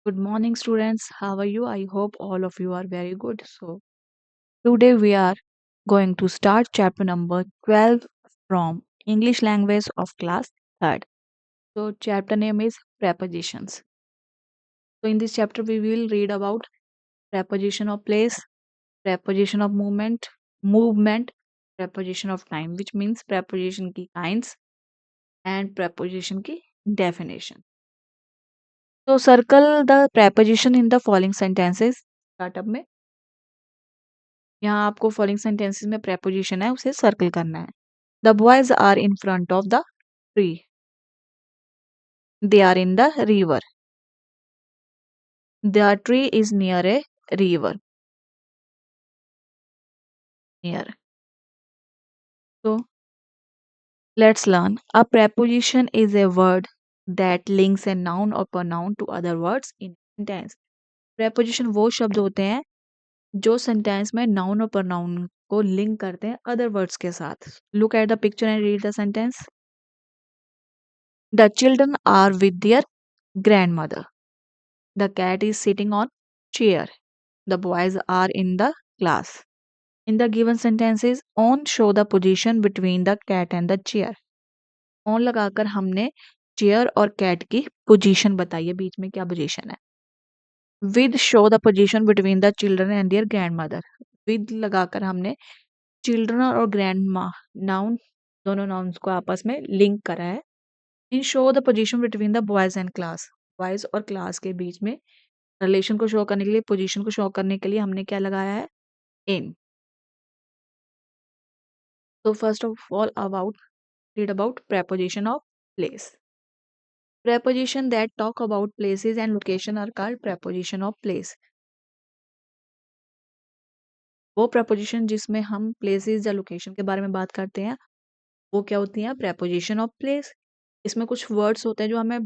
Good morning, students. How are you? I hope all of you are very good. So, today we are going to start chapter number 12 from English language of class 3rd. So, chapter name is prepositions. So, in this chapter, we will read about preposition of place, preposition of movement, preposition of time, which means preposition की kinds and preposition की definition. So, circle the preposition in the following sentences. Startup में यहाँ आपको following sentences में preposition है उसे circle करना है। The boys are in front of the tree. They are in the river. The tree is near a river. Near. So let's learn. A preposition is a word that links a noun or pronoun to other words in a sentence. Preposition वो शब्द होते हैं जो sentence में noun और pronoun को link करते हैं अदर वर्ड्स के साथ। Look at the picture and read the sentence. The children are with their grandmother. The cat is sitting on chair. The boys are in the class. In the given sentences, on show the position between the cat and the chair. On लगाकर हमने chair और cat की position बताई है, बीच में क्या position है। With show the position between the children and their grandmother. With लगाकर हमने चिल्ड्रन और ग्रैंडमा नाउन दोनों नाउन्स को आपस में लिंक करा है। In shows the position between the boys and class. Boys और क्लास के बीच में रिलेशन को शो करने के लिए, पोजीशन को शो करने के लिए हमने क्या लगाया है? इन। So first of all, read about preposition of place. Preposition that talk about places and location are called preposition of place. वो preposition जिसमें हम places या location के बारे में बात करते हैं वो क्या होती हैं? preposition of place. इसमें कुछ words होते हैं जो हमें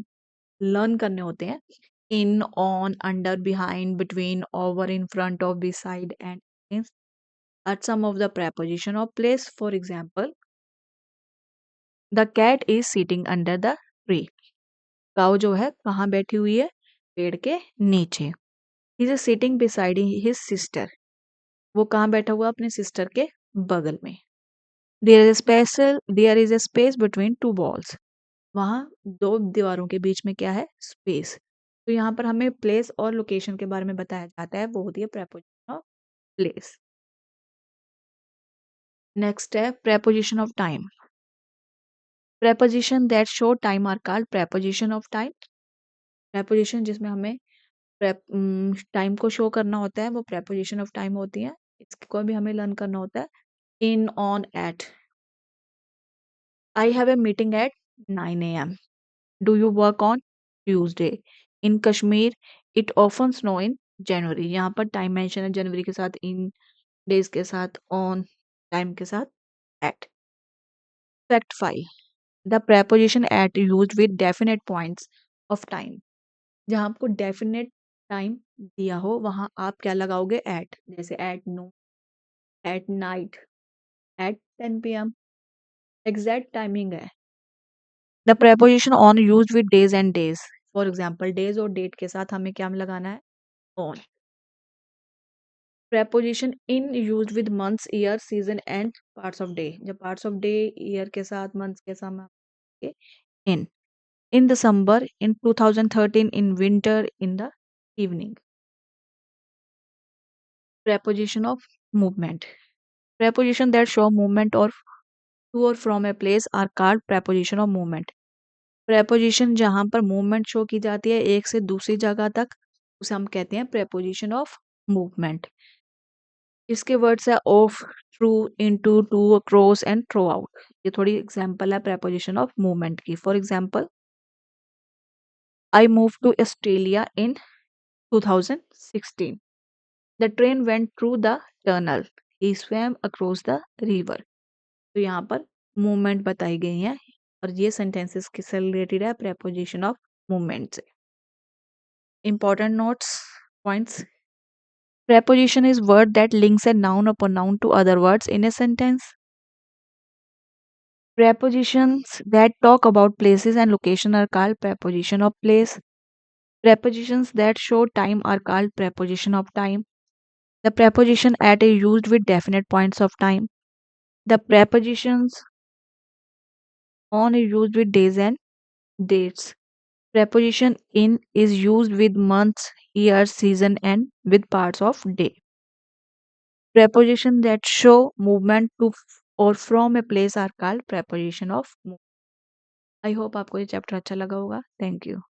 learn करने होते हैं। in, on, under, behind, between, over, in front of, beside and against are some of the preposition of place. For example, the cat is sitting under the tree. काऊ जो है कहाँ बैठी हुई है? पेड़ के नीचे। He is sitting beside his sister. वो कहाँ बैठा हुआ? अपने सिस्टर के बगल में। There is a space between two walls. वहाँ दो दीवारों के बीच में क्या है? स्पेस। तो यहाँ पर हमें प्लेस और लोकेशन के बारे में बताया जाता है, वो होती है प्रेपोजिशन ऑफ प्लेस। नेक्स्ट है preposition of time. Preposition that show time are called preposition of time. Preposition जिसमें हमें टाइम को शो करना होता है वो प्रेपोजिशन ऑफ टाइम होती है। इसको भी हमें लर्न करना होता है। In, on, at. I have a meeting at 9 AM. Do you work on Tuesday? In Kashmir it often snow in January. यहाँ पर टाइम मेंशन है जनवरी के साथ इन, डेज के साथ ऑन, टाइम के साथ at. Fact 5. The preposition at used with definite points of time. जहाँ आपको डेफिनेट टाइम दिया हो वहां आप क्या लगाओगे? एट। जैसे at noon, at night, at 10 PM। Exact timing है। The preposition on used with days and days. For example days और डेट के साथ हमें क्या लगाना है? On. Preposition in used with months, year, season and parts of day. जब parts of day, year के साथ, मंथ्स के साथ इन। In December in 2013, in winter in the evening. Preposition of movement. Preposition that show movement or to or from a place are called preposition of movement. Preposition जहाँ पर movement show की जाती है एक से दूसरी जगह तक उसे हम कहते हैं preposition of movement. इसके वर्ड्स है off, through, into, to, across and throughout. ये थोड़ी एग्जांपल है preposition of movement की। For example, I moved to Australia in 2016. The train went through the tunnel. He swam across the river. तो यहाँ पर movement बताई गई है और ये सेंटेंसेस किससे रिलेटेड है? प्रेपोजिशन ऑफ मूवमेंट से। Important notes points. Preposition is word that links a noun or pronoun to other words in a sentence. Prepositions that talk about places and location are called preposition of place. Prepositions that show time are called preposition of time. The preposition at is used with definite points of time. The prepositions on is used with days and dates. Preposition in is used with months, years, season, and with parts of day. Preposition that show movement to or from a place are called preposition of movement. I hope आपको ये chapter अच्छा लगा होगा। Thank you.